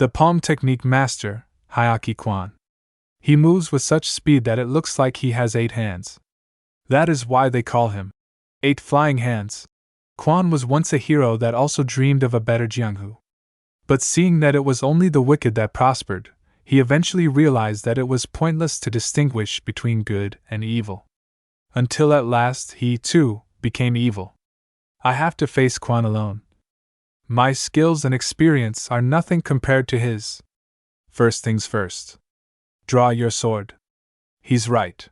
The palm technique master, Hyaki Kwan. He moves with such speed that it looks like he has 8 hands. That is why they call him 8 Flying Hands. Kwan was once a hero that also dreamed of a better Jianghu. But seeing that it was only the wicked that prospered, he eventually realized that it was pointless to distinguish between good and evil. Until at last he, too, became evil. I have to face Kwan alone. My skills and experience are nothing compared to his. First things first. Draw your sword. He's right.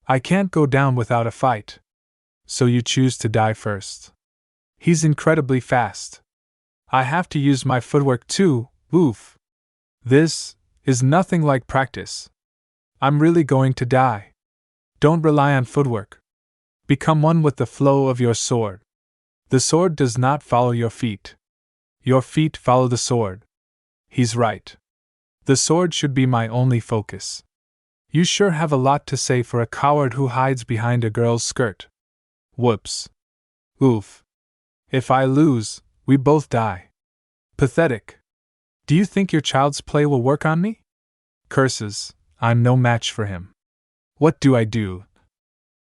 I can't go down without a fight. So you choose to die first. He's incredibly fast. I have to use my footwork too, oof. This is nothing like practice. I'm really going to die. Don't rely on footwork. Become one with the flow of your sword. The sword does not follow your feet. Your feet follow the sword. He's right. The sword should be my only focus. You sure have a lot to say for a coward who hides behind a girl's skirt. Whoops. Oof. If I lose, we both die. Pathetic. Do you think your child's play will work on me? Curses, I'm no match for him. What do I do?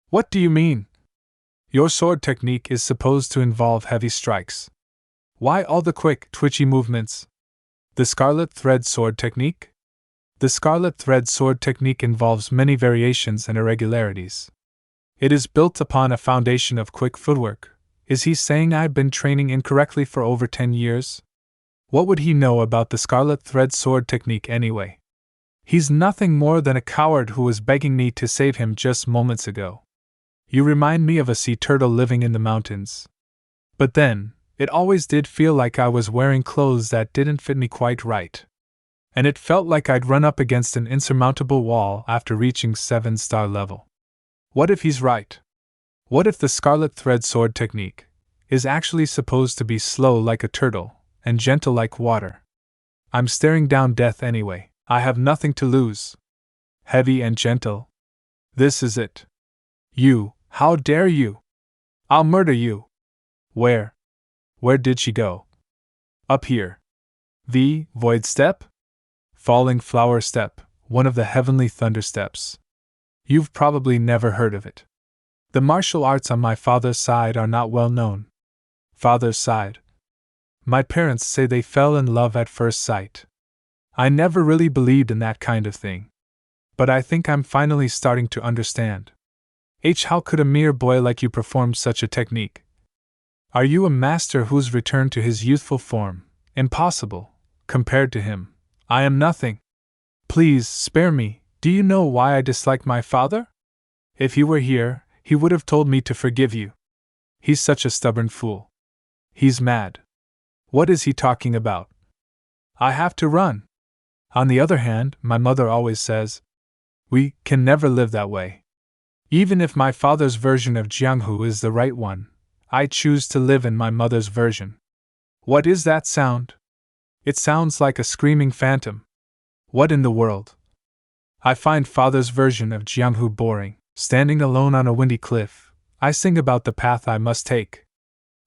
What do you mean? Your sword technique is supposed to involve heavy strikes. Why all the quick, twitchy movements? The Scarlet Thread Sword Technique? The Scarlet Thread Sword Technique involves many variations and irregularities. It is built upon a foundation of quick footwork. Is he saying I've been training incorrectly for over 10 years? What would he know about the Scarlet Thread Sword Technique anyway? He's nothing more than a coward who was begging me to save him just moments ago. You remind me of a sea turtle living in the mountains. But then, it always did feel like I was wearing clothes that didn't fit me quite right. And it felt like I'd run up against an insurmountable wall after reaching 7-star level. What if he's right? What if the Scarlet Thread Sword Technique is actually supposed to be slow like a turtle and gentle like water? I'm staring down death anyway. I have nothing to lose. Heavy and gentle. This is it. You, how dare you? I'll murder you. Where? Where did she go? Up here. The Void Step? Falling Flower Step, one of the heavenly thunder steps. You've probably never heard of it. The martial arts on my father's side are not well known. Father's side. My parents say they fell in love at first sight. I never really believed in that kind of thing. But I think I'm finally starting to understand. How could a mere boy like you perform such a technique? Are you a master who's returned to his youthful form? Impossible. Compared to him, I am nothing. Please, spare me. Do you know why I dislike my father? If he were here, he would have told me to forgive you. He's such a stubborn fool. He's mad. What is he talking about? I have to run. On the other hand, my mother always says, we can never live that way. Even if my father's version of Jianghu is the right one, I choose to live in my mother's version. What is that sound? It sounds like a screaming phantom. What in the world? I find father's version of Jianghu boring. Standing alone on a windy cliff, I sing about the path I must take.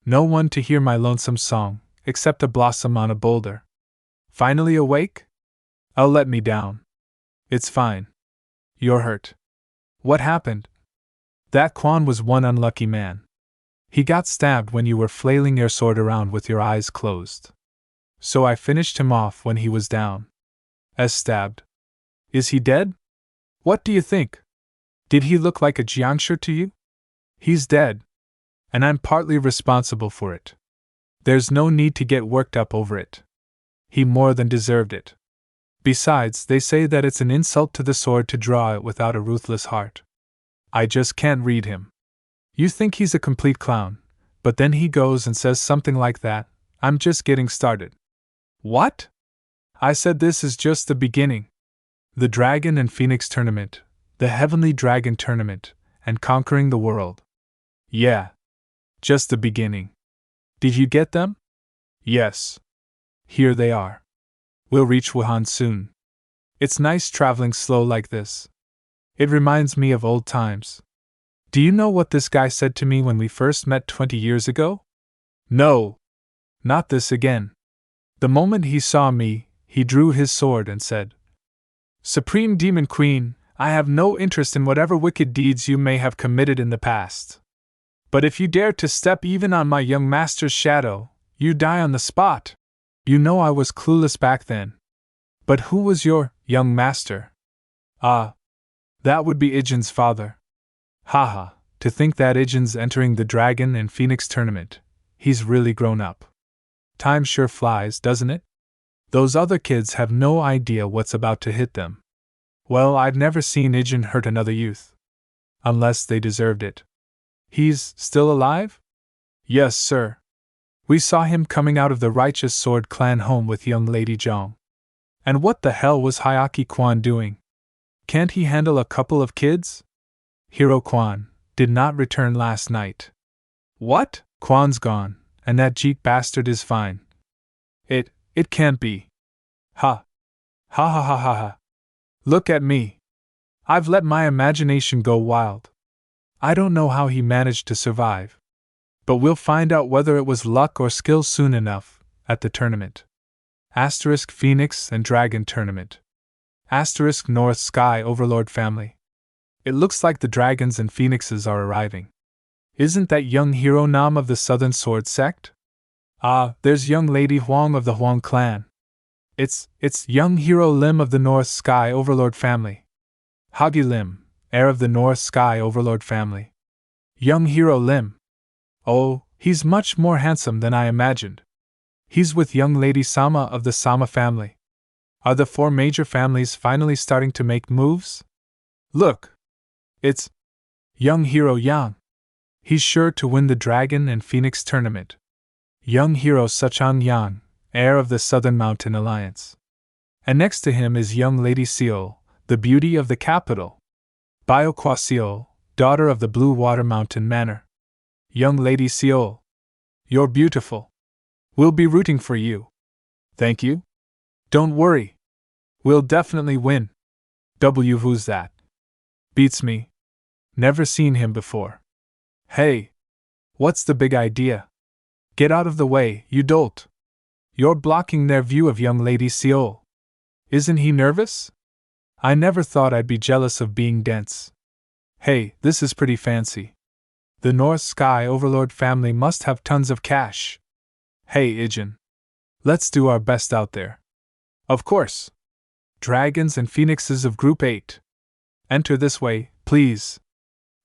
No one to hear my lonesome song, except a blossom on a boulder. Finally awake? Oh, let me down. It's fine. You're hurt. What happened? That Kwan was one unlucky man. He got stabbed when you were flailing your sword around with your eyes closed. So I finished him off when he was down. As stabbed. Is he dead? What do you think? Did he look like a jiangshi to you? He's dead. And I'm partly responsible for it. There's no need to get worked up over it. He more than deserved it. Besides, they say that it's an insult to the sword to draw it without a ruthless heart. I just can't read him. You think he's a complete clown, but then he goes and says something like that. I'm just getting started. What? I said this is just the beginning. The Dragon and Phoenix Tournament, the Heavenly Dragon Tournament, and conquering the world. Yeah. Just the beginning. Did you get them? Yes. Here they are. We'll reach Wuhan soon. It's nice traveling slow like this. It reminds me of old times. Do you know what this guy said to me when we first met 20 years ago? No. Not this again. The moment he saw me, he drew his sword and said, Supreme Demon Queen, I have no interest in whatever wicked deeds you may have committed in the past. But if you dare to step even on my young master's shadow, you die on the spot. You know I was clueless back then. But who was your young master? Ah, that would be Igeon's father. Haha, to think that Igeon's entering the Dragon and Phoenix tournament. He's really grown up. Time sure flies, doesn't it? Those other kids have no idea what's about to hit them. Well, I've never seen Igeon hurt another youth. Unless they deserved it. He's still alive? Yes, sir. We saw him coming out of the Righteous Sword Clan home with young Lady Jeong. And what the hell was Hyaki Kwan doing? Can't he handle a couple of kids? Hero Kwan did not return last night. What? Kwan's gone, and that Jeek bastard is fine. It can't be. Ha. Ha ha ha ha ha. Look at me. I've let my imagination go wild. I don't know how he managed to survive. But we'll find out whether it was luck or skill soon enough, at the tournament. Asterisk Phoenix and Dragon Tournament. Asterisk North Sky Overlord Family. It looks like the dragons and phoenixes are arriving. Isn't that young hero Nam of the Southern Sword Sect? Ah, there's young Lady Huang of the Huang clan. It's young hero Lim of the North Sky Overlord family. Hagi Lim, heir of the North Sky Overlord family. Young hero Lim. Oh, he's much more handsome than I imagined. He's with young Lady Sama of the Sama family. Are the four major families finally starting to make moves? Look! It's young hero Yang. He's sure to win the Dragon and Phoenix tournament. Young hero Suchang Yang, heir of the Southern Mountain Alliance. And next to him is young Lady Seol, the beauty of the capital. Biokwa Seol, daughter of the Blue Water Mountain Manor. Young Lady Seol. You're beautiful. We'll be rooting for you. Thank you. Don't worry. We'll definitely win. Who's that? Beats me. Never seen him before. Hey! What's the big idea? Get out of the way, you dolt! You're blocking their view of young Lady Seol. Isn't he nervous? I never thought I'd be jealous of being dense. Hey, this is pretty fancy. The North Sky Overlord family must have tons of cash. Hey, Igeon. Let's do our best out there. Of course. Dragons and Phoenixes of Group 8. Enter this way, please.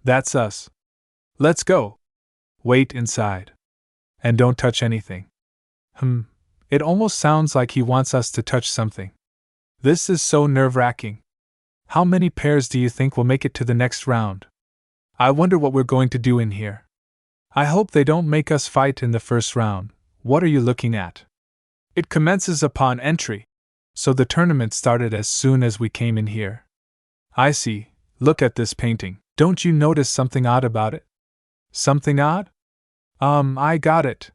That's us. Let's go. Wait inside. And don't touch anything. It almost sounds like he wants us to touch something. This is so nerve-wracking. How many pairs do you think will make it to the next round? I wonder what we're going to do in here. I hope they don't make us fight in the first round. What are you looking at? It commences upon entry. So the tournament started as soon as we came in here. I see. Look at this painting. Don't you notice something odd about it? Something odd? I got it.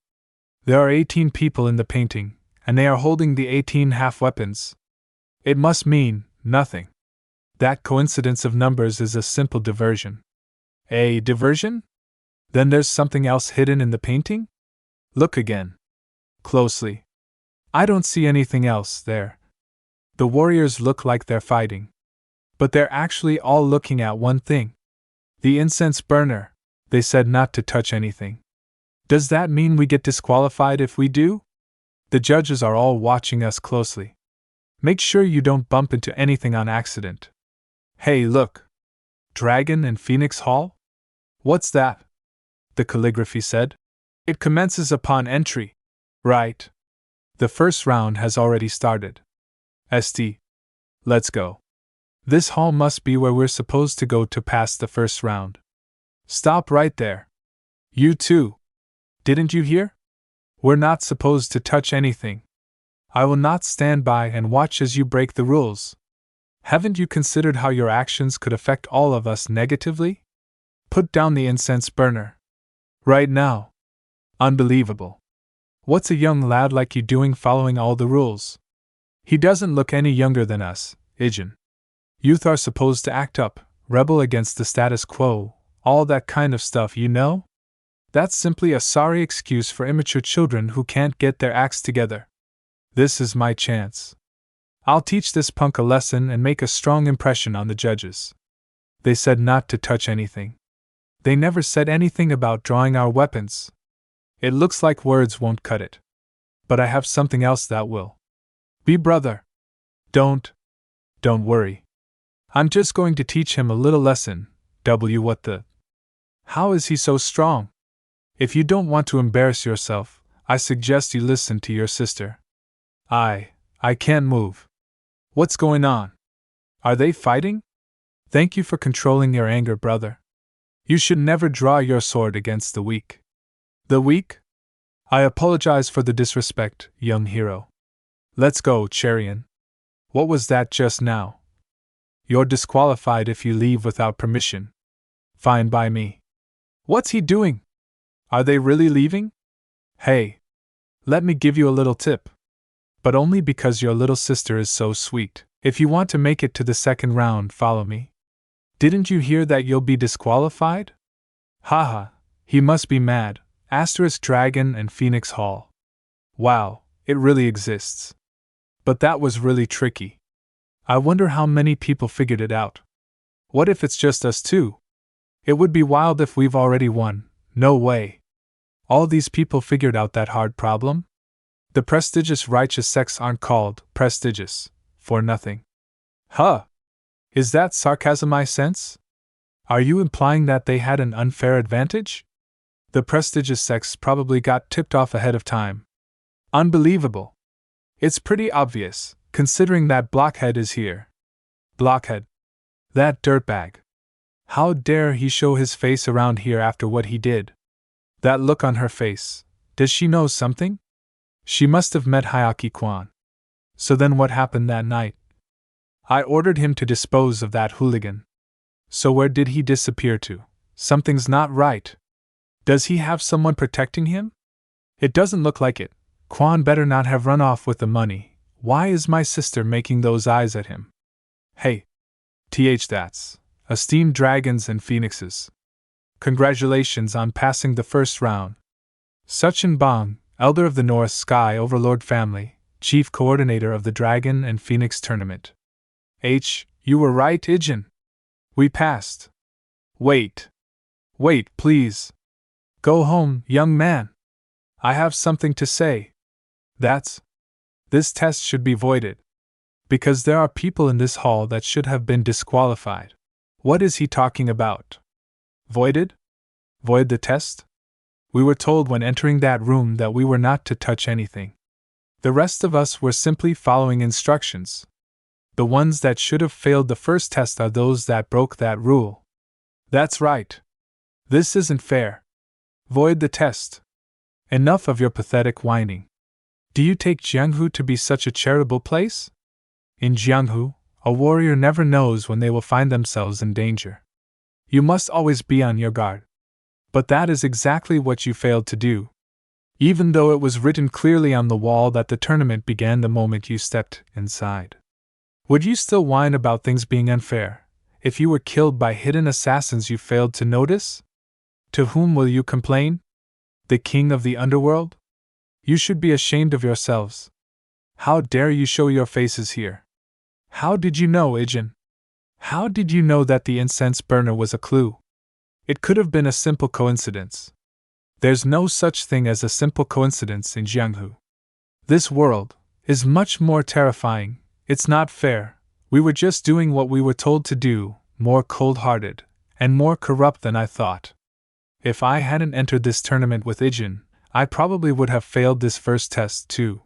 There are 18 people in the painting, and they are holding the 18 half-weapons. It must mean nothing. That coincidence of numbers is a simple diversion. A diversion? Then there's something else hidden in the painting? Look again. Closely. I don't see anything else there. The warriors look like they're fighting. But they're actually all looking at one thing. The incense burner. They said not to touch anything. Does that mean we get disqualified if we do? The judges are all watching us closely. Make sure you don't bump into anything on accident. Hey, look. Dragon and Phoenix Hall? What's that? The calligraphy said. It commences upon entry. Right. The first round has already started. St. Let's go. This hall must be where we're supposed to go to pass the first round. Stop right there. You too. Didn't you hear? We're not supposed to touch anything. I will not stand by and watch as you break the rules. Haven't you considered how your actions could affect all of us negatively? Put down the incense burner. Right now. Unbelievable. What's a young lad like you doing following all the rules? He doesn't look any younger than us, Igeon. Youth are supposed to act up, rebel against the status quo, all that kind of stuff, you know? That's simply a sorry excuse for immature children who can't get their acts together. This is my chance. I'll teach this punk a lesson and make a strong impression on the judges. They said not to touch anything. They never said anything about drawing our weapons. It looks like words won't cut it. But I have something else that will. Be brother. Don't worry. I'm just going to teach him a little lesson. What the? How is he so strong? If you don't want to embarrass yourself, I suggest you listen to your sister. I can't move. What's going on? Are they fighting? Thank you for controlling your anger, brother. You should never draw your sword against the weak. The weak? I apologize for the disrespect, young hero. Let's go, Cherian. What was that just now? You're disqualified if you leave without permission. Fine by me. What's he doing? Are they really leaving? Hey, let me give you a little tip. But only because your little sister is so sweet. If you want to make it to the second round, follow me. Didn't you hear that you'll be disqualified? Haha, he must be mad. Dragon and Phoenix Hall. Wow, it really exists. But that was really tricky. I wonder how many people figured it out. What if it's just us two? It would be wild if we've already won. No way. All these people figured out that hard problem? The prestigious righteous sects aren't called prestigious for nothing. Huh? Is that sarcasm I sense? Are you implying that they had an unfair advantage? The prestigious sects probably got tipped off ahead of time. Unbelievable. It's pretty obvious, considering that Blockhead is here. Blockhead. That dirtbag. How dare he show his face around here after what he did? That look on her face. Does she know something? She must have met Hyaki-kwan. So then what happened that night? I ordered him to dispose of that hooligan. So where did he disappear to? Something's not right. Does he have someone protecting him? It doesn't look like it. Kwan better not have run off with the money. Why is my sister making those eyes at him? Hey. That's esteemed dragons and phoenixes. Congratulations on passing the first round. Suchin Bong, Elder of the North Sky Overlord family, Chief Coordinator of the Dragon and Phoenix Tournament. You were right, Igeon. We passed. Wait, please. Go home, young man. I have something to say. This test should be voided. Because there are people in this hall that should have been disqualified. What is he talking about? Voided? Void the test? We were told when entering that room that we were not to touch anything. The rest of us were simply following instructions. The ones that should have failed the first test are those that broke that rule. That's right. This isn't fair. Void the test. Enough of your pathetic whining. Do you take Jianghu to be such a charitable place? In Jianghu, a warrior never knows when they will find themselves in danger. You must always be on your guard. But that is exactly what you failed to do. Even though it was written clearly on the wall that the tournament began the moment you stepped inside. Would you still whine about things being unfair, if you were killed by hidden assassins you failed to notice? To whom will you complain? The king of the underworld? You should be ashamed of yourselves. How dare you show your faces here? How did you know, Igeon? How did you know that the incense burner was a clue? It could have been a simple coincidence. There's no such thing as a simple coincidence in Jianghu. This world is much more terrifying. It's not fair. We were just doing what we were told to do, more cold-hearted, and more corrupt than I thought. If I hadn't entered this tournament with Igeon, I probably would have failed this first test too.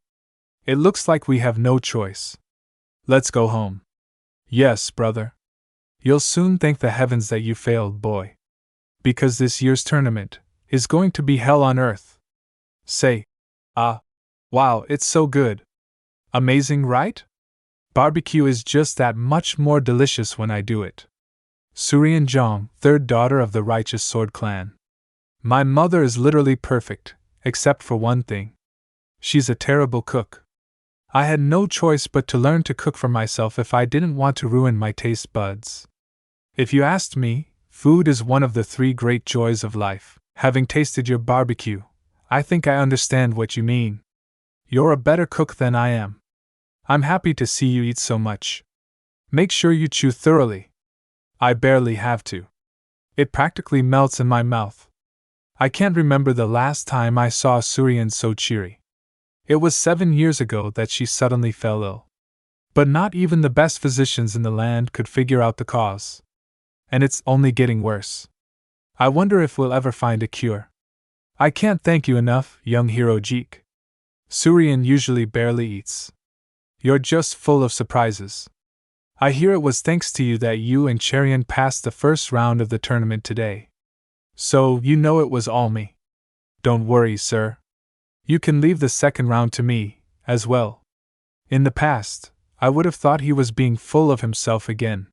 It looks like we have no choice. Let's go home. Yes, brother. You'll soon thank the heavens that you failed, boy. Because this year's tournament is going to be hell on earth. Say, wow, it's so good. Amazing, right? Barbecue is just that much more delicious when I do it. Surian Jong, third daughter of the Righteous Sword Clan. My mother is literally perfect, except for one thing. She's a terrible cook. I had no choice but to learn to cook for myself if I didn't want to ruin my taste buds. If you asked me, food is one of the 3 great joys of life. Having tasted your barbecue, I think I understand what you mean. You're a better cook than I am. I'm happy to see you eat so much. Make sure you chew thoroughly. I barely have to. It practically melts in my mouth. I can't remember the last time I saw Surian so cheery. It was 7 years ago that she suddenly fell ill. But not even the best physicians in the land could figure out the cause. And it's only getting worse. I wonder if we'll ever find a cure. I can't thank you enough, young hero Jeok. Surian usually barely eats. You're just full of surprises. I hear it was thanks to you that you and Cherian passed the first round of the tournament today. So, you know it was all me. Don't worry, sir. You can leave the second round to me, as well. In the past, I would have thought he was being full of himself again.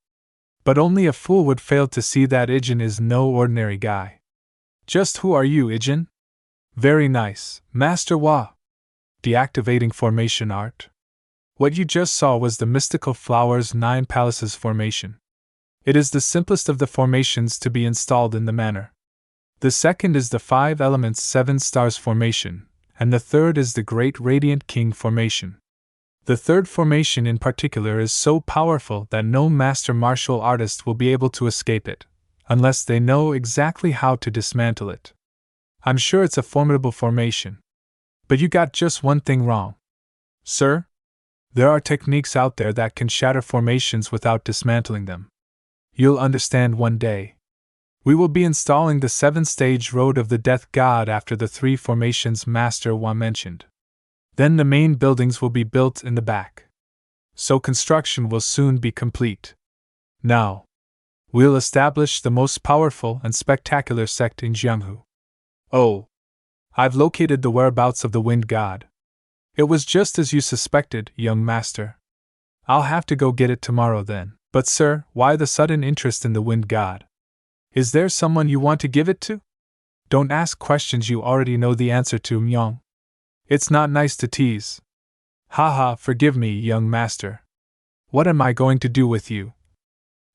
But only a fool would fail to see that Igeon is no ordinary guy. Just who are you, Igeon? Very nice, Master Hwa. Deactivating formation art. What you just saw was the Mystical Flowers 9 Palaces formation. It is the simplest of the formations to be installed in the manner. The second is the 5 Elements 7 Stars formation, and the third is the Great Radiant King formation. The third formation in particular is so powerful that no master martial artist will be able to escape it, unless they know exactly how to dismantle it. I'm sure it's a formidable formation. But you got just one thing wrong. Sir? There are techniques out there that can shatter formations without dismantling them. You'll understand one day. We will be installing the 7-stage Road of the Death God after the 3 formations Master Hwa mentioned. Then the main buildings will be built in the back. So construction will soon be complete. Now, we'll establish the most powerful and spectacular sect in Jianghu. Oh, I've located the whereabouts of the Wind God. It was just as you suspected, young master. I'll have to go get it tomorrow then. But sir, why the sudden interest in the Wind God? Is there someone you want to give it to? Don't ask questions you already know the answer to, Myong. It's not nice to tease. Haha, forgive me, young master. What am I going to do with you?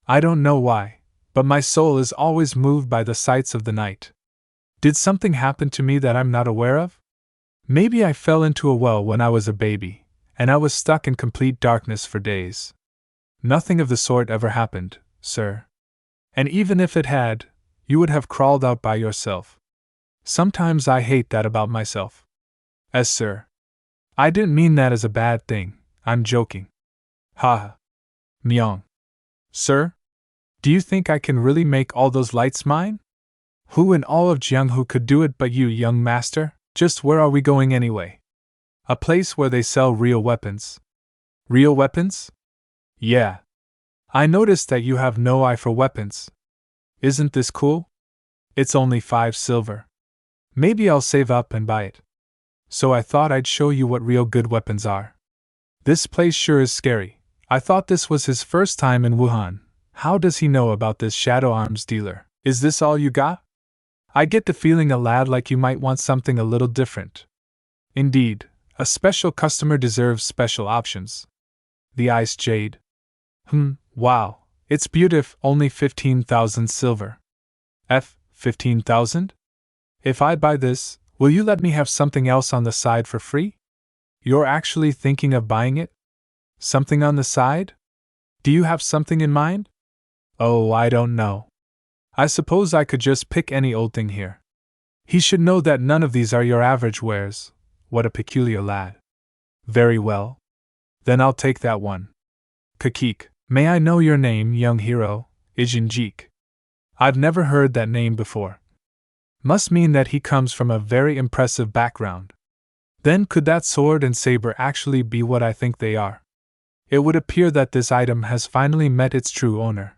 I don't know why, but my soul is always moved by the sights of the night. Did something happen to me that I'm not aware of? Maybe I fell into a well when I was a baby, and I was stuck in complete darkness for days. Nothing of the sort ever happened, sir. And even if it had, you would have crawled out by yourself. Sometimes I hate that about myself. Sir. I didn't mean that as a bad thing, I'm joking. Ha. Myong. Sir? Do you think I can really make all those lights mine? Who in all of Jianghu could do it but you, young master? Just where are we going anyway? A place where they sell real weapons. Real weapons? Yeah. I noticed that you have no eye for weapons. Isn't this cool? It's only 5 silver. Maybe I'll save up and buy it. So I thought I'd show you what real good weapons are. This place sure is scary. I thought this was his first time in Wuhan. How does he know about this shadow arms dealer? Is this all you got? I get the feeling a lad like you might want something a little different. Indeed, a special customer deserves special options. The ice jade. Wow, it's beautiful, only 15,000 silver. 15,000? If I buy this, will you let me have something else on the side for free? You're actually thinking of buying it? Something on the side? Do you have something in mind? Oh, I don't know. I suppose I could just pick any old thing here. He should know that none of these are your average wares. What a peculiar lad. Very well. Then I'll take that one. Kakik, may I know your name, young hero? Igeon Jeok. I've never heard that name before. Must mean that he comes from a very impressive background. Then could that sword and saber actually be what I think they are? It would appear that this item has finally met its true owner.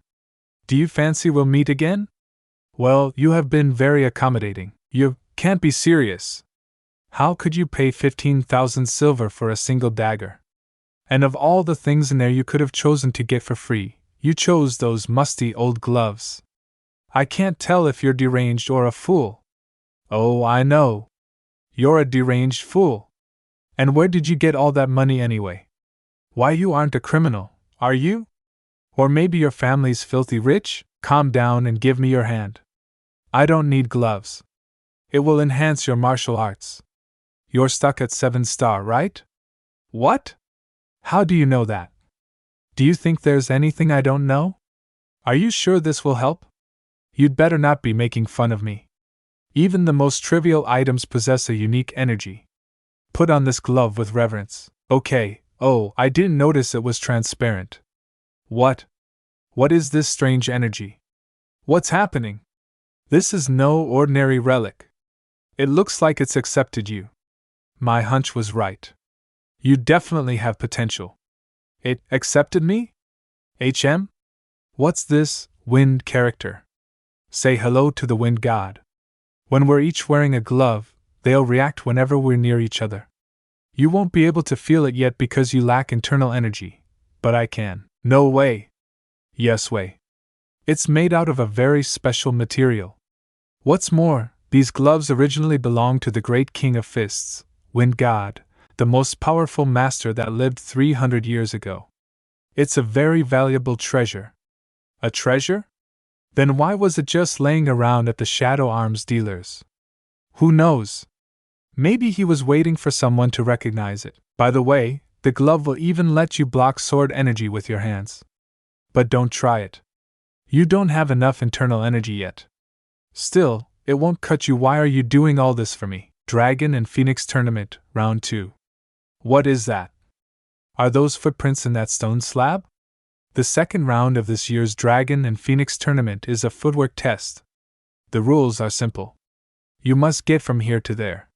Do you fancy we'll meet again? Well, you have been very accommodating. You can't be serious. How could you pay 15,000 silver for a single dagger? And of all the things in there you could have chosen to get for free, you chose those musty old gloves. I can't tell if you're deranged or a fool. Oh, I know. You're a deranged fool. And where did you get all that money anyway? Why, you aren't a criminal, are you? Or maybe your family's filthy rich? Calm down and give me your hand. I don't need gloves. It will enhance your martial arts. You're stuck at 7-star, right? What? How do you know that? Do you think there's anything I don't know? Are you sure this will help? You'd better not be making fun of me. Even the most trivial items possess a unique energy. Put on this glove with reverence. Okay, oh, I didn't notice it was transparent. What? What is this strange energy? What's happening? This is no ordinary relic. It looks like it's accepted you. My hunch was right. You definitely have potential. It accepted me? HM? What's this wind character? Say hello to the wind god. When we're each wearing a glove, they'll react whenever we're near each other. You won't be able to feel it yet because you lack internal energy, but I can. No way. Yes way. It's made out of a very special material. What's more, these gloves originally belonged to the great king of fists, Wind God, the most powerful master that lived 300 years ago. It's a very valuable treasure. A treasure? Then why was it just laying around at the Shadow Arms dealers? Who knows? Maybe he was waiting for someone to recognize it. By the way, the glove will even let you block sword energy with your hands. But don't try it. You don't have enough internal energy yet. Still, it won't cut you. Why are you doing all this for me? Dragon and Phoenix Tournament, Round 2. What is that? Are those footprints in that stone slab? The second round of this year's Dragon and Phoenix Tournament is a footwork test. The rules are simple. You must get from here to there.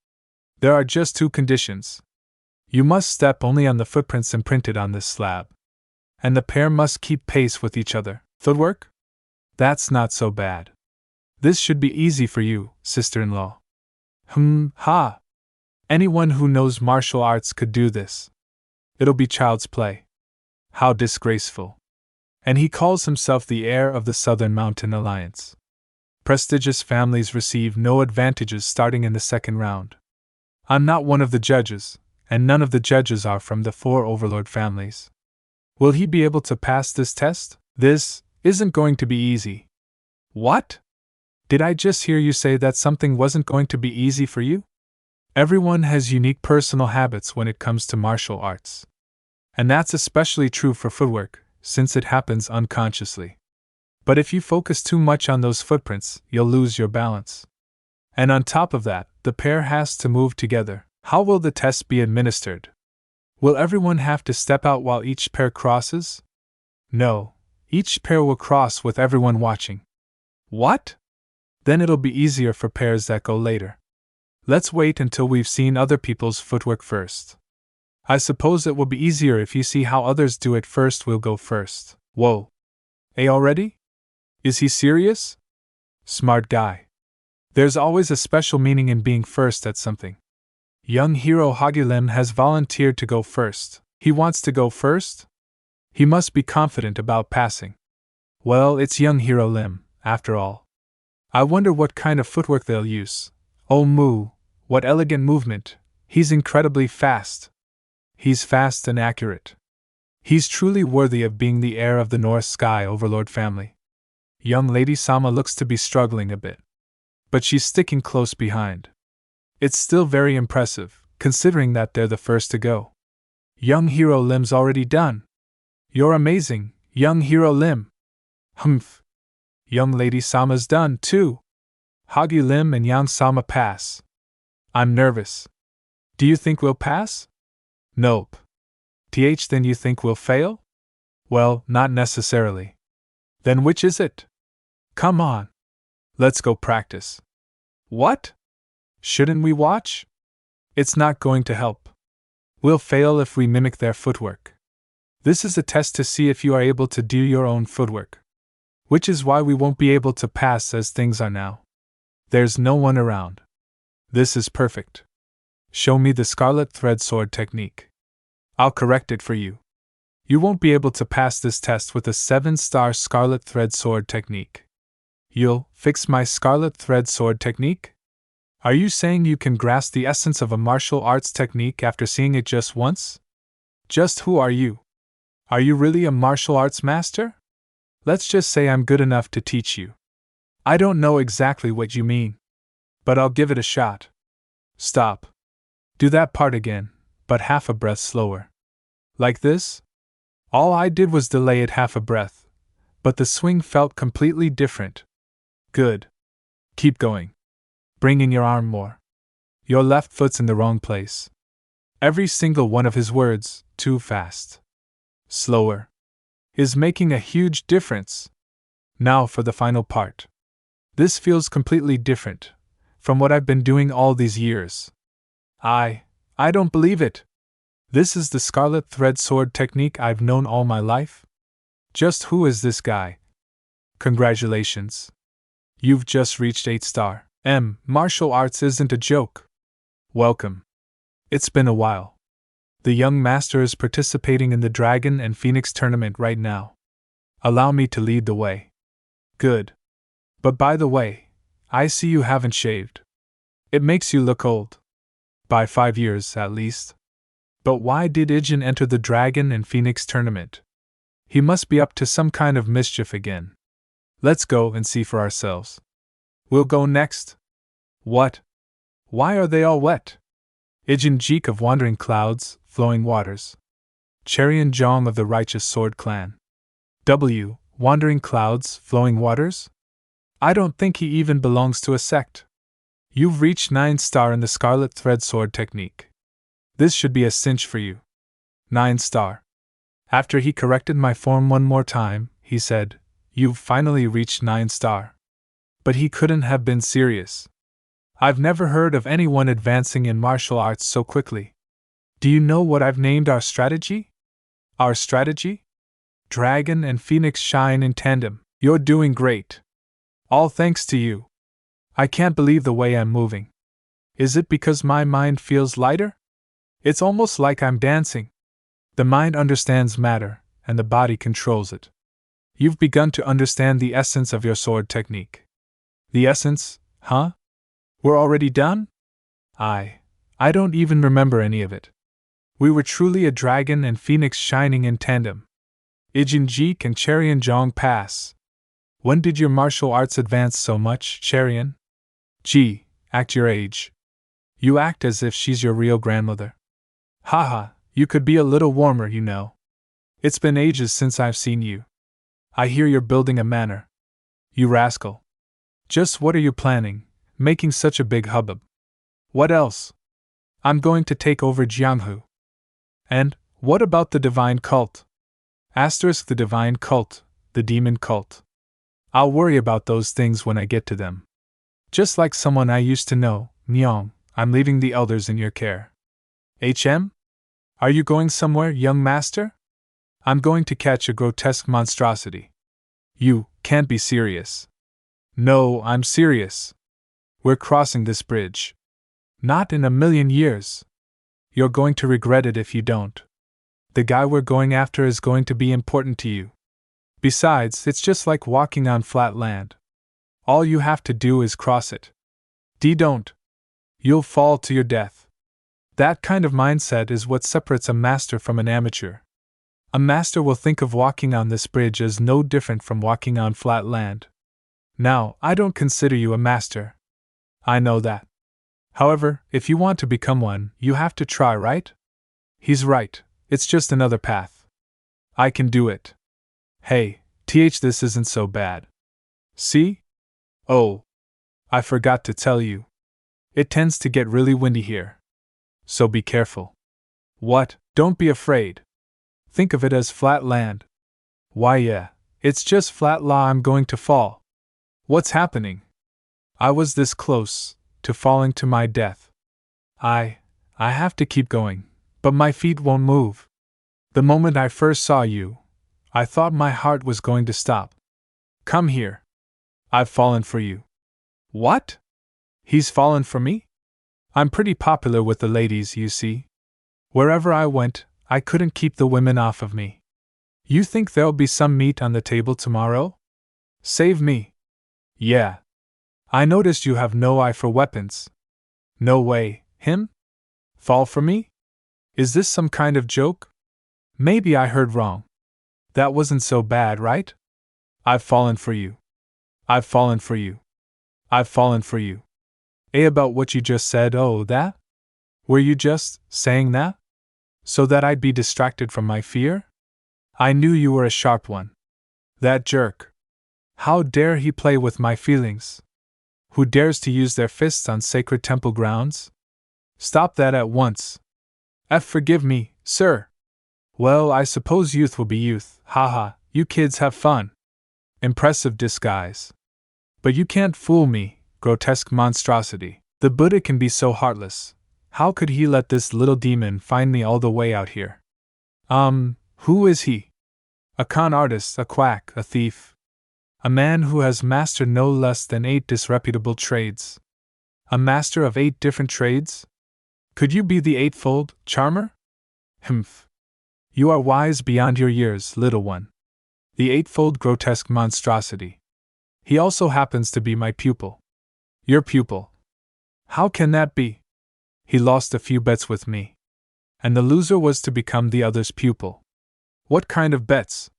There are just two conditions. You must step only on the footprints imprinted on this slab. And the pair must keep pace with each other. Footwork? That's not so bad. This should be easy for you, sister-in-law. Ha! Anyone who knows martial arts could do this. It'll be child's play. How disgraceful. And he calls himself the heir of the Southern Mountain Alliance. Prestigious families receive no advantages starting in the second round. I'm not one of the judges, and none of the judges are from the 4 overlord families. Will he be able to pass this test? This isn't going to be easy. What? Did I just hear you say that something wasn't going to be easy for you? Everyone has unique personal habits when it comes to martial arts. And that's especially true for footwork, since it happens unconsciously. But if you focus too much on those footprints, you'll lose your balance. And on top of that, the pair has to move together. How will the test be administered? Will everyone have to step out while each pair crosses? No, each pair will cross with everyone watching. What? Then it'll be easier for pairs that go later. Let's wait until we've seen other people's footwork first. I suppose it will be easier if you see how others do it first. We'll go first. Whoa. Already? Is he serious? Smart guy. There's always a special meaning in being first at something. Young hero Hagilim has volunteered to go first. He wants to go first? He must be confident about passing. Well, it's young hero Lim, after all. I wonder what kind of footwork they'll use. Oh moo, what elegant movement. He's incredibly fast. He's fast and accurate. He's truly worthy of being the heir of the North Sky Overlord family. Young Lady Sama looks to be struggling a bit. But she's sticking close behind. It's still very impressive, considering that they're the first to go. Young hero Lim's already done. You're amazing, young hero Lim. Humph. Young Lady Sama's done, too. Hagi Lim and Yang Sama pass. I'm nervous. Do you think we'll pass? Nope. Then you think we'll fail? Well, not necessarily. Then which is it? Come on. Let's go practice. What? Shouldn't we watch? It's not going to help. We'll fail if we mimic their footwork. This is a test to see if you are able to do your own footwork. Which is why we won't be able to pass as things are now. There's no one around. This is perfect. Show me the scarlet thread sword technique. I'll correct it for you. You won't be able to pass this test with a 7-star scarlet thread sword technique. You'll fix my scarlet thread sword technique? Are you saying you can grasp the essence of a martial arts technique after seeing it just once? Just who are you? Are you really a martial arts master? Let's just say I'm good enough to teach you. I don't know exactly what you mean, but I'll give it a shot. Stop. Do that part again, but half a breath slower. Like this? All I did was delay it half a breath, but the swing felt completely different. Good. Keep going. Bring in your arm more. Your left foot's in the wrong place. Every single one of his words, too fast. Slower. Is making a huge difference. Now for the final part. This feels completely different from what I've been doing all these years. I don't believe it. This is the scarlet thread sword technique I've known all my life? Just who is this guy? Congratulations. You've just reached 8-star. Martial arts isn't a joke. Welcome. It's been a while. The young master is participating in the Dragon and Phoenix tournament right now. Allow me to lead the way. Good. But by the way, I see you haven't shaved. It makes you look old. By 5 years, at least. But why did Igeon enter the Dragon and Phoenix tournament? He must be up to some kind of mischief again. Let's go and see for ourselves. We'll go next. What? Why are they all wet? Igeon Jeok of Wandering Clouds, Flowing Waters. Cheon Jeong of the Righteous Sword Clan. Wandering Clouds, Flowing Waters? I don't think he even belongs to a sect. You've reached 9-star in the Scarlet Thread Sword technique. This should be a cinch for you. 9-star. After he corrected my form one more time, he said, You've finally reached 9-star. But he couldn't have been serious. I've never heard of anyone advancing in martial arts so quickly. Do you know what I've named our strategy? Our strategy? Dragon and Phoenix shine in tandem. You're doing great. All thanks to you. I can't believe the way I'm moving. Is it because my mind feels lighter? It's almost like I'm dancing. The mind understands matter, and the body controls it. You've begun to understand the essence of your sword technique. The essence, huh? We're already done? I don't even remember any of it. We were truly a dragon and phoenix shining in tandem. Igeon Jeok and Cheon Jeong pass. When did your martial arts advance so much, Cheon? Gee, act your age. You act as if she's your real grandmother. Haha, you could be a little warmer, you know. It's been ages since I've seen you. I hear you're building a manor. You rascal. Just what are you planning, making such a big hubbub? What else? I'm going to take over Jianghu. And, what about the divine cult? The divine cult, the demon cult. I'll worry about those things when I get to them. Just like someone I used to know, Myong, I'm leaving the elders in your care. Are you going somewhere, young master? I'm going to catch a grotesque monstrosity. You can't be serious. No, I'm serious. We're crossing this bridge. Not in a million years. You're going to regret it if you don't. The guy we're going after is going to be important to you. Besides, it's just like walking on flat land. All you have to do is cross it. Don't. You'll fall to your death. That kind of mindset is what separates a master from an amateur. A master will think of walking on this bridge as no different from walking on flat land. Now, I don't consider you a master. I know that. However, if you want to become one, you have to try, right? He's right, it's just another path. I can do it. Hey, this isn't so bad. See? Oh, I forgot to tell you. It tends to get really windy here. So be careful. What? Don't be afraid. Think of it as flat land. Why, yeah, it's just flat I'm going to fall. What's happening? I was this close to falling to my death. I have to keep going, but my feet won't move. The moment I first saw you, I thought my heart was going to stop. Come here. I've fallen for you. What? He's fallen for me? I'm pretty popular with the ladies, you see. Wherever I went, I couldn't keep the women off of me. You think there'll be some meat on the table tomorrow? Save me. Yeah. I noticed you have no eye for weapons. No way, him? Fall for me? Is this some kind of joke? Maybe I heard wrong. That wasn't so bad, right? I've fallen for you. I've fallen for you. I've fallen for you. About what you just said, oh, that? Were you just saying that? So that I'd be distracted from my fear? I knew you were a sharp one. That jerk. How dare he play with my feelings? Who dares to use their fists on sacred temple grounds? Stop that at once. Forgive me, sir. Well, I suppose youth will be youth. Haha, you kids have fun. Impressive disguise. But you can't fool me, grotesque monstrosity. The Buddha can be so heartless. How could he let this little demon find me all the way out here? Who is he? A con artist, a quack, a thief. A man who has mastered no less than 8 disreputable trades. A master of 8 different trades? Could you be the eightfold charmer? Humph. You are wise beyond your years, little one. The eightfold grotesque monstrosity. He also happens to be my pupil. Your pupil. How can that be? He lost a few bets with me. And the loser was to become the other's pupil. What kind of bets?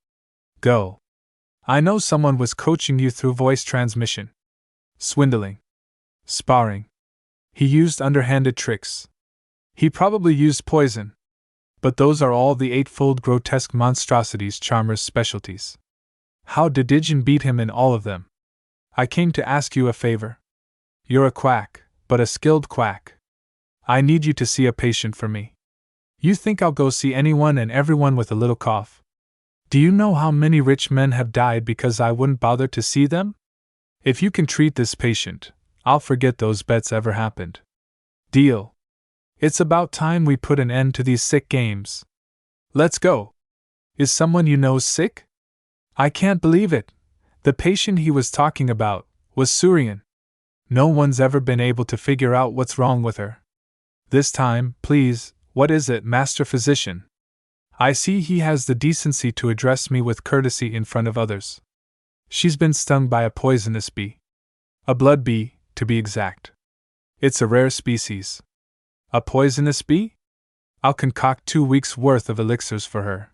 Go. I know someone was coaching you through voice transmission. Swindling. Sparring. He used underhanded tricks. He probably used poison. But those are all the eightfold grotesque monstrosity's charmer's specialties. How did Igeon beat him in all of them? I came to ask you a favor. You're a quack, but a skilled quack. I need you to see a patient for me. You think I'll go see anyone and everyone with a little cough? Do you know how many rich men have died because I wouldn't bother to see them? If you can treat this patient, I'll forget those bets ever happened. Deal. It's about time we put an end to these sick games. Let's go. Is someone you know sick? I can't believe it. The patient he was talking about was Suryan. No one's ever been able to figure out what's wrong with her. This time, please, what is it, Master Physician? I see he has the decency to address me with courtesy in front of others. She's been stung by a poisonous bee. A blood bee, to be exact. It's a rare species. A poisonous bee? I'll concoct 2 weeks' worth of elixirs for her.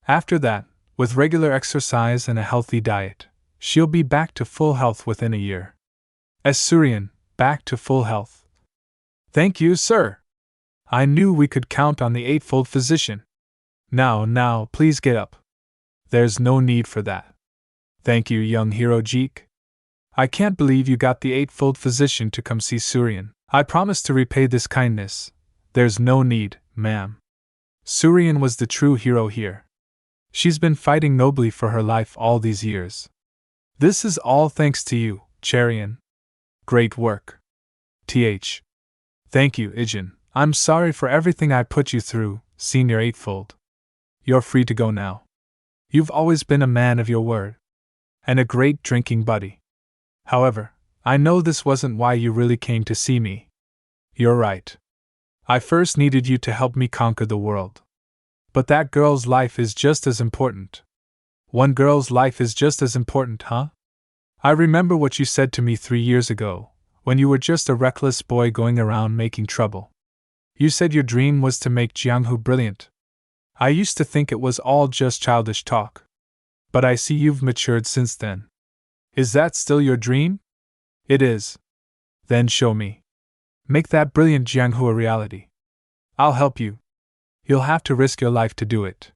After that, with regular exercise and a healthy diet, she'll be back to full health within a year. As Suryan, back to full health. Thank you, sir. I knew we could count on the eightfold physician. Now, please get up. There's no need for that. Thank you, young hero Jeok. I can't believe you got the eightfold physician to come see Suryan. I promise to repay this kindness. There's no need, ma'am. Suryan was the true hero here. She's been fighting nobly for her life all these years. This is all thanks to you, Cherian. Great work. Thank you, Igeon. I'm sorry for everything I put you through, Senior Eightfold. You're free to go now. You've always been a man of your word. And a great drinking buddy. However, I know this wasn't why you really came to see me. You're right. I first needed you to help me conquer the world. But that girl's life is just as important. One girl's life is just as important, huh? I remember what you said to me 3 years ago, when you were just a reckless boy going around making trouble. You said your dream was to make Jianghu brilliant. I used to think it was all just childish talk. But I see you've matured since then. Is that still your dream? It is. Then show me. Make that brilliant Jianghu a reality. I'll help you. You'll have to risk your life to do it.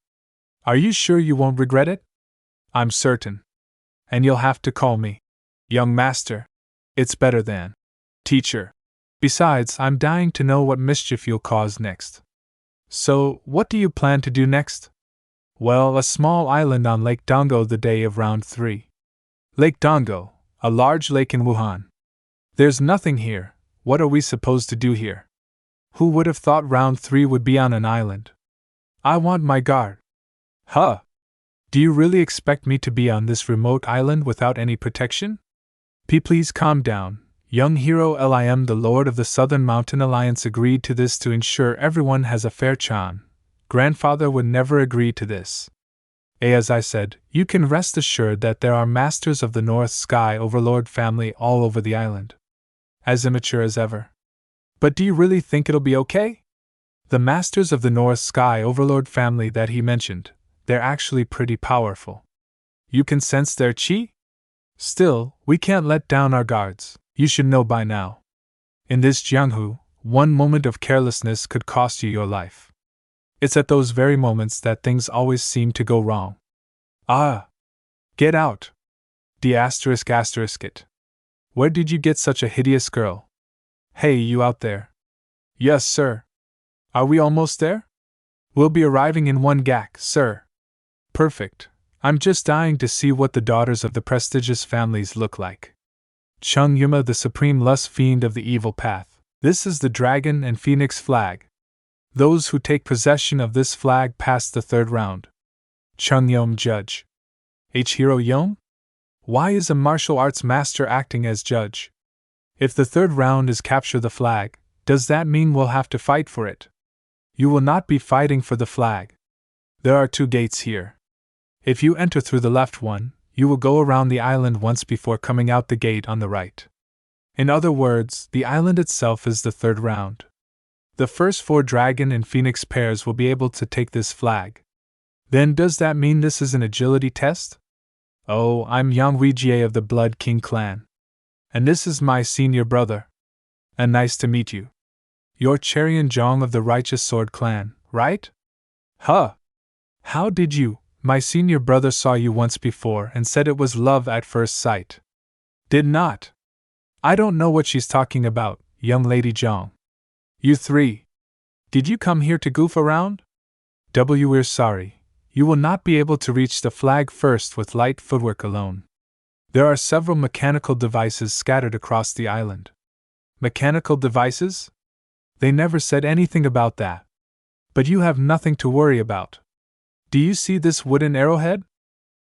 Are you sure you won't regret it? I'm certain. And you'll have to call me young master. It's better than teacher. Besides, I'm dying to know what mischief you'll cause next. So, what do you plan to do next? Well, a small island on Lake Dongo the day of round 3. Lake Dongo, a large lake in Wuhan. There's nothing here. What are we supposed to do here? Who would have thought round 3 would be on an island? I want my guard. Huh? Do you really expect me to be on this remote island without any protection? Please calm down, young hero Lim. The Lord of the Southern Mountain Alliance agreed to this to ensure everyone has a fair chance. Grandfather would never agree to this. As I said, you can rest assured that there are Masters of the North Sky Overlord family all over the island. As immature as ever. But do you really think it'll be okay? The Masters of the North Sky Overlord family that he mentioned, they're actually pretty powerful. You can sense their chi? Still, we can't let down our guards, you should know by now. In this Jianghu, one moment of carelessness could cost you your life. It's at those very moments that things always seem to go wrong. Ah! Get out! D asterisk asterisk it. Where did you get such a hideous girl? Hey, you out there. Yes, sir. Are we almost there? We'll be arriving in one gak, sir. Perfect. I'm just dying to see what the daughters of the prestigious families look like. Chung Yuma, the supreme lust fiend of the evil path. This is the dragon and phoenix flag. Those who take possession of this flag pass the third round. Chung Yom judge. H. Hero Yom? Why is a martial arts master acting as judge? If the third round is capture the flag, does that mean we'll have to fight for it? You will not be fighting for the flag. There are 2 gates here. If you enter through the left one, you will go around the island once before coming out the gate on the right. In other words, the island itself is the third round. The first 4 dragon and phoenix pairs will be able to take this flag. Then does that mean this is an agility test? Oh, I'm Yang Weijie of the Blood King clan. And this is my senior brother. And nice to meet you. You're Cherian Jong of the Righteous Sword clan, right? Huh! How did you? My senior brother saw you once before and said it was love at first sight. Did not. I don't know what she's talking about, young lady Jong. You 3. Did you come here to goof around? We're sorry. You will not be able to reach the flag first with light footwork alone. There are several mechanical devices scattered across the island. Mechanical devices? They never said anything about that. But you have nothing to worry about. Do you see this wooden arrowhead?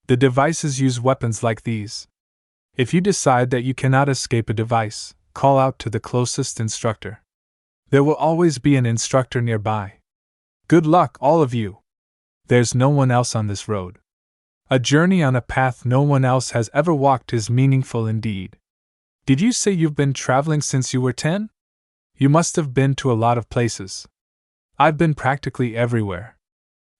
The devices use weapons like these. If you decide that you cannot escape a device, call out to the closest instructor. There will always be an instructor nearby. Good luck, all of you. There's no one else on this road. A journey on a path no one else has ever walked is meaningful indeed. Did you say you've been traveling since you were 10? You must have been to a lot of places. I've been practically everywhere.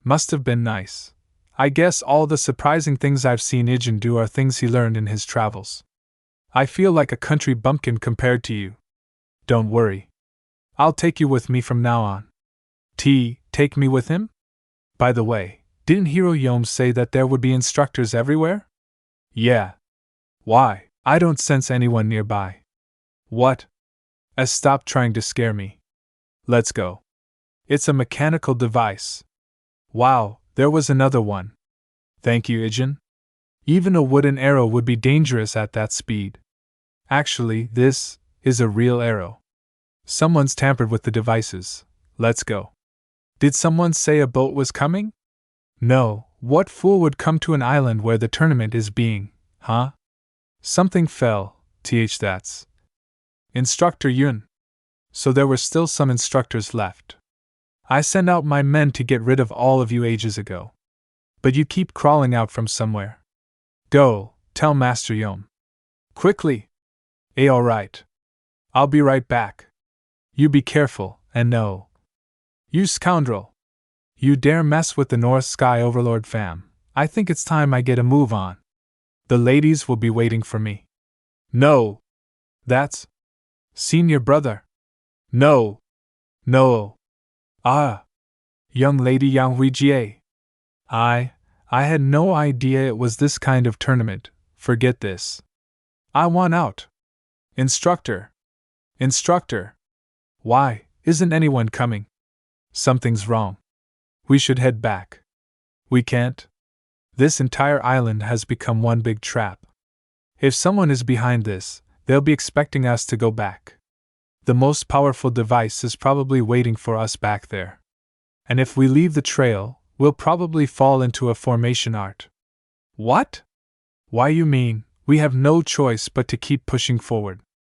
Must have been nice. I guess all the surprising things I've seen Igeon do are things he learned in his travels. I feel like a country bumpkin compared to you. Don't worry. I'll take you with me from now on. Take me with him? By the way, didn't Hero Yom say that there would be instructors everywhere? Yeah. Why? I don't sense anyone nearby. What? Stop trying to scare me. Let's go. It's a mechanical device. Wow, there was another one. Thank you, Igeon. Even a wooden arrow would be dangerous at that speed. Actually, this is a real arrow. Someone's tampered with the devices. Let's go. Did someone say a boat was coming? No, what fool would come to an island where the tournament is being, huh? Something fell, that's. Instructor Yun. So there were still some instructors left. I sent out my men to get rid of all of you ages ago. But you keep crawling out from somewhere. Go, tell Master Yom. Quickly. Alright. I'll be right back. You be careful, and no. You scoundrel. You dare mess with the North Sky Overlord fam. I think it's time I get a move on. The ladies will be waiting for me. No. That's senior brother. No. No. Ah. Young lady Yang Weijie. I had no idea it was this kind of tournament. Forget this. I want out. Instructor. Instructor. Why, isn't anyone coming? Something's wrong. We should head back. We can't. This entire island has become one big trap. If someone is behind this, they'll be expecting us to go back. The most powerful device is probably waiting for us back there. And if we leave the trail, we'll probably fall into a formation art. What? Why, you mean, we have no choice but to keep pushing forward.